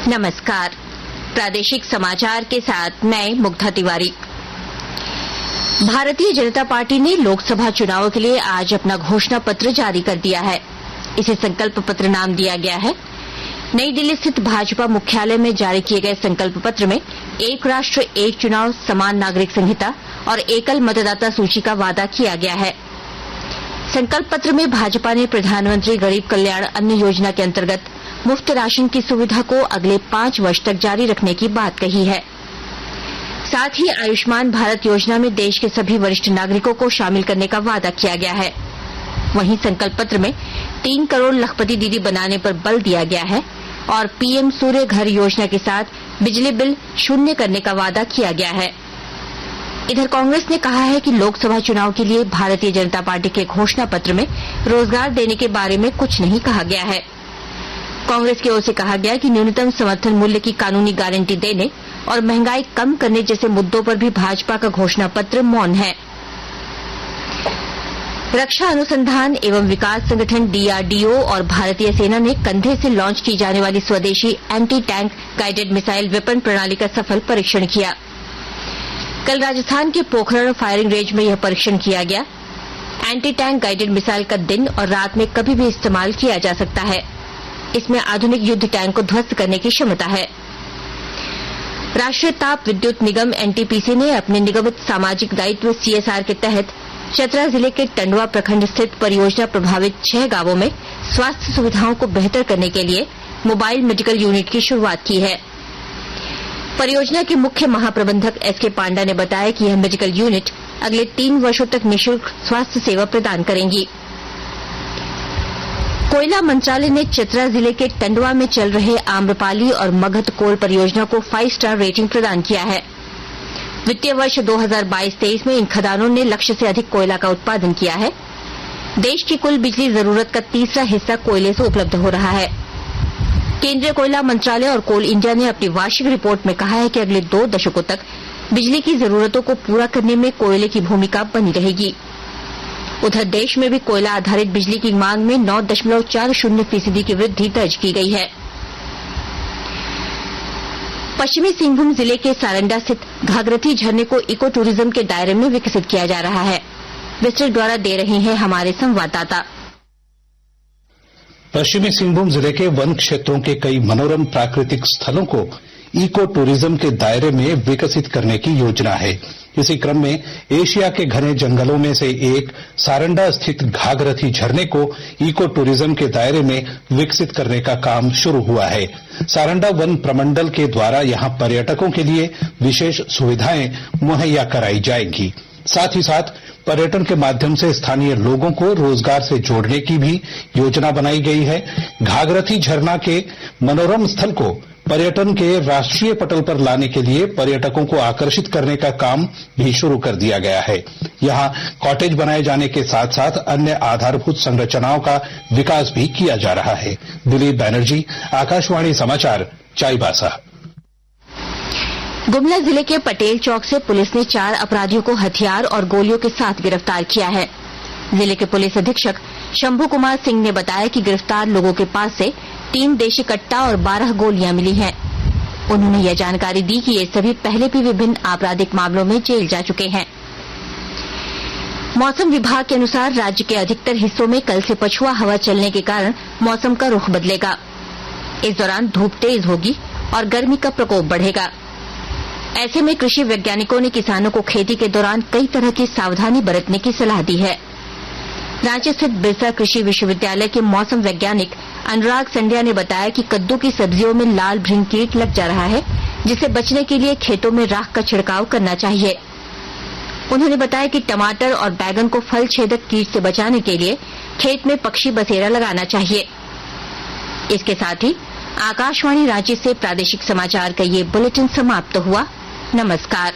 नमस्कार। प्रादेशिक समाचार के साथ मैं मुग्धा तिवारी। भारतीय जनता पार्टी ने लोकसभा चुनावों के लिए आज अपना घोषणा पत्र जारी कर दिया है। इसे संकल्प पत्र नाम दिया गया है। नई दिल्ली स्थित भाजपा मुख्यालय में जारी किए गए संकल्प पत्र में एक राष्ट्र एक चुनाव, समान नागरिक संहिता और एकल मतदाता सूची का वादा किया गया है। संकल्प पत्र में भाजपा ने प्रधानमंत्री गरीब कल्याण अन्न योजना के अंतर्गत मुफ्त राशन की सुविधा को अगले 5 वर्ष तक जारी रखने की बात कही है। साथ ही आयुष्मान भारत योजना में देश के सभी वरिष्ठ नागरिकों को शामिल करने का वादा किया गया है। वहीं संकल्प पत्र में 3 करोड़ लखपति दीदी बनाने पर बल दिया गया है और पीएम सूर्य घर योजना के साथ बिजली बिल शून्य करने का वादा किया गया है। इधर कांग्रेस ने कहा है कि लोकसभा चुनाव के लिए भारतीय जनता पार्टी के घोषणा पत्र में रोजगार देने के बारे में कुछ नहीं कहा गया है। कांग्रेस की ओर से कहा गया कि न्यूनतम समर्थन मूल्य की कानूनी गारंटी देने और महंगाई कम करने जैसे मुद्दों पर भी भाजपा का घोषणा पत्र मौन है। रक्षा अनुसंधान एवं विकास संगठन डीआरडीओ और भारतीय सेना ने कंधे से लॉन्च की जाने वाली स्वदेशी anti tank guided missile weapon प्रणाली का सफल परीक्षण किया। कल राजस्थान के पोखरण फायरिंग रेंज में यह परीक्षण किया गया। एंटी टैंक गाइडेड मिसाइल का दिन और रात में कभी भी इस्तेमाल किया जा सकता है। इसमें आधुनिक युद्ध टैंक को ध्वस्त करने की क्षमता है। राष्ट्रीय ताप विद्युत निगम एनटीपीसी ने अपने निगमित सामाजिक दायित्व सीएसआर के तहत चतरा जिले के टंडवा प्रखंड स्थित परियोजना प्रभावित 6 गांवों में स्वास्थ्य सुविधाओं को बेहतर करने के लिए मोबाइल मेडिकल यूनिट की शुरुआत की है। परियोजना के मुख्य महाप्रबंधक एसके पांडा ने बताया कि यह मेडिकल यूनिट अगले 3 वर्षों तक निःशुल्क स्वास्थ्य सेवा प्रदान करेंगी। कोयला मंत्रालय ने चतरा जिले के टंडवा में चल रहे आम्रपाली और मगध कोल परियोजना को 5 स्टार रेटिंग प्रदान किया है। वित्तीय वर्ष 2022-23 में इन खदानों ने लक्ष्य से अधिक कोयला का उत्पादन किया है। देश की कुल बिजली जरूरत का तीसरा हिस्सा कोयले से उपलब्ध हो रहा है। केंद्रीय कोयला मंत्रालय और कोल इंडिया ने अपनी वार्षिक रिपोर्ट में कहा है कि अगले 2 दशकों तक बिजली की जरूरतों को पूरा करने में कोयले की भूमिका बनी रहेगी। उधर देश में भी कोयला आधारित बिजली की मांग में 9.40% की वृद्धि दर्ज की गई है। पश्चिमी सिंहभूम जिले के सारंडा स्थित घाघरथी झरने को इको टूरिज्म के दायरे में विकसित किया जा रहा है। विस्तृत द्वारा दे रहे हैं हमारे संवाददाता। पश्चिमी सिंहभूम जिले के वन क्षेत्रों के कई मनोरम प्राकृतिक स्थलों को इको टूरिज्म के दायरे में विकसित करने की योजना है। इसी क्रम में एशिया के घने जंगलों में से एक सारंडा स्थित घाघरथी झरने को इको टूरिज्म के दायरे में विकसित करने का काम शुरू हुआ है। सारंडा वन प्रमंडल के द्वारा यहां पर्यटकों के लिए विशेष सुविधाएं मुहैया कराई जाएंगी। साथ ही साथ पर्यटन के माध्यम से स्थानीय लोगों को रोजगार से जोड़ने की भी योजना बनाई गई है। घाघरथी झरना के मनोरम स्थल को पर्यटन के राष्ट्रीय पटल पर लाने के लिए पर्यटकों को आकर्षित करने का काम भी शुरू कर दिया गया है। यहां कॉटेज बनाए जाने के साथ साथ अन्य आधारभूत संरचनाओं का विकास भी किया जा रहा है। दिलीप बैनर्जी, आकाशवाणी समाचार, चाईबासा। गुमला जिले के पटेल चौक से पुलिस ने 4 अपराधियों को हथियार और गोलियों के साथ गिरफ्तार किया है। जिले के पुलिस अधीक्षक शंभू कुमार सिंह ने बताया कि गिरफ्तार लोगों के पास से 3 देशी कट्टा और 12 गोलियां मिली हैं। उन्होंने यह जानकारी दी कि ये सभी पहले भी विभिन्न आपराधिक मामलों में जेल जा चुके हैं। मौसम विभाग के अनुसार राज्य के अधिकतर हिस्सों में कल से पछुआ हवा चलने के कारण मौसम का रुख बदलेगा। इस दौरान धूप तेज होगी और गर्मी का प्रकोप बढ़ेगा। ऐसे में कृषि वैज्ञानिकों ने किसानों को खेती के दौरान कई तरह की सावधानी बरतने की सलाह दी है। रांची स्थित बिरसा कृषि विश्वविद्यालय के मौसम वैज्ञानिक अनुराग संड्या ने बताया कि कद्दू की सब्जियों में लाल भृंग कीट लग जा रहा है, जिससे बचने के लिए खेतों में राख का छिड़काव करना चाहिए। उन्होंने बताया कि टमाटर और बैगन को फल छेदक कीट से बचाने के लिए खेत में पक्षी बसेरा लगाना चाहिए। इसके साथ ही आकाशवाणी रांची से प्रादेशिक समाचार का ये बुलेटिन समाप्त हुआ। नमस्कार।